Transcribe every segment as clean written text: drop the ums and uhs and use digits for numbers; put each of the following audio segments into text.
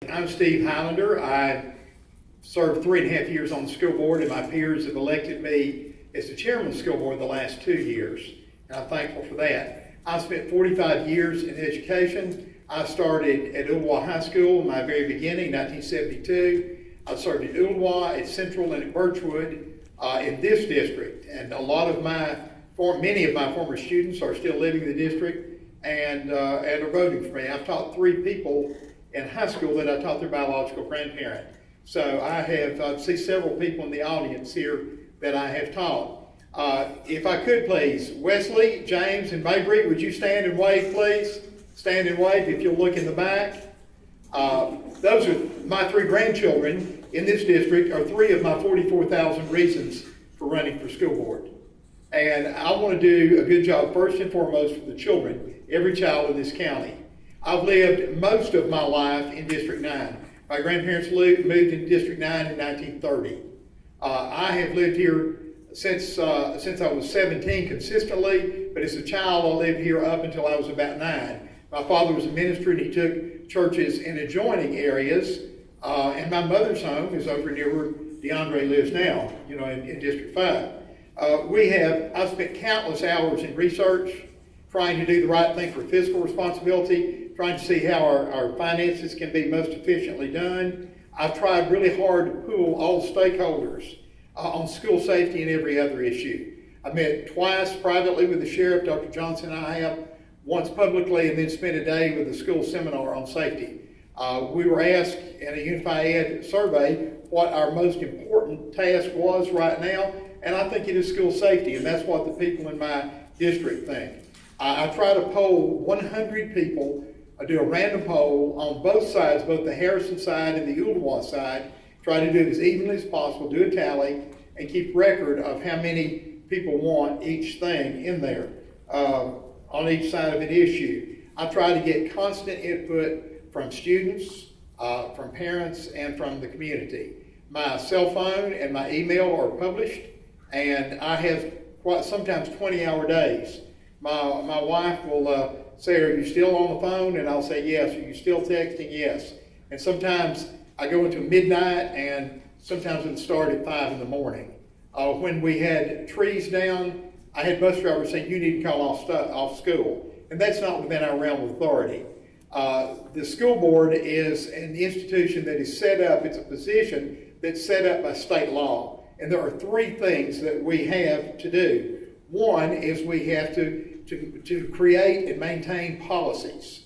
I'm Steve Highlander. I served 3.5 years on the school board, and my peers have elected me as the chairman of the school board the last 2 years, and I'm thankful for that. I spent 45 years in education. I started at Ooltewah High School in my very beginning, 1972. I started at Ooltewah, at Central, and at Birchwood in this district, and many of my former students are still living in the district and are voting for me. I've taught 3 people in high school that I taught their biological grandparent. So I have see several people in the audience here that I have taught. If I could please, Wesley, James, and Mabry, would you stand and wave, please? Stand and wave if you'll look in the back. Those are my 3 grandchildren in this district, are 3 of my 44,000 reasons for running for school board. And I want to do a good job first and foremost for the children, every child in this county. I've lived most of my life in District 9. My grandparents moved in District 9 in 1930. I have lived here since I was 17 consistently, but as a child I lived here up until I was about 9. My father was a minister and he took churches in adjoining areas, and my mother's home is over near where DeAndre lives now, in District 5. I've spent countless hours in research, trying to do the right thing for fiscal responsibility, trying to see how our finances can be most efficiently done. I've tried really hard to pool all stakeholders on school safety and every other issue. I met twice privately with the sheriff, Dr. Johnson and I have, once publicly, and then spent a day with the school seminar on safety. We were asked in a Unified Ed survey what our most important task was right now, and I think it is school safety, and that's what the people in my district think. I try to poll 100 people. I do a random poll on both sides, both the Harrison side and the Ooltewah side, try to do it as evenly as possible, do a tally, and keep record of how many people want each thing in there on each side of an issue. I try to get constant input from students, from parents, and from the community. My cell phone and my email are published, and I have sometimes 20-hour days. My wife will say, "Are you still on the phone?" And I'll say, "Yes." "Are you still texting?" "Yes." And sometimes I go into midnight, and sometimes it start at 5 in the morning. When we had trees down, I had bus drivers saying, "You need to call off school." And that's not within our realm of authority. The school board is an institution that is set up, it's a position that's set up by state law. And there are 3 things that we have to do. One is we have to create and maintain policies.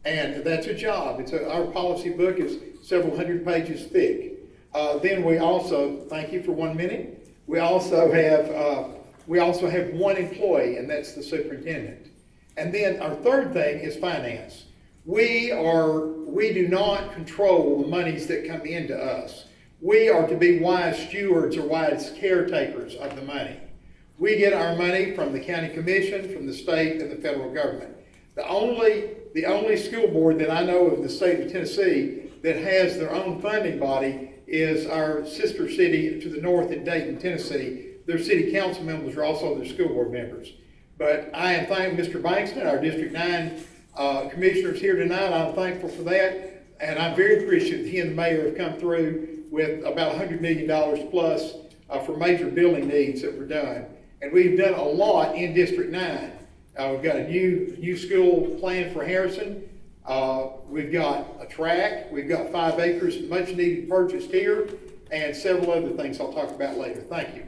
And that's a job. Our policy book is several hundred pages thick. Then we also, thank you for 1 minute, we also have 1 employee, and that's the superintendent. And then our 3rd thing is finance. We do not control the monies that come into us. We are to be wise stewards or wise caretakers of the money. We get our money from the county commission, from the state, and the federal government. The only school board that I know of in the state of Tennessee that has their own funding body is our sister city to the north in Dayton, Tennessee. Their city council members are also their school board members. But I am thanking Mr. Bankston, our District 9 commissioners here tonight. I'm thankful for that. And I'm very appreciative that he and the mayor have come through with about $100 million plus for major building needs that were done. And we've done a lot in District 9. We've got a new school plan for Harrison. We've got a track. We've got 5 acres, much needed purchased here, and several other things I'll talk about later. Thank you.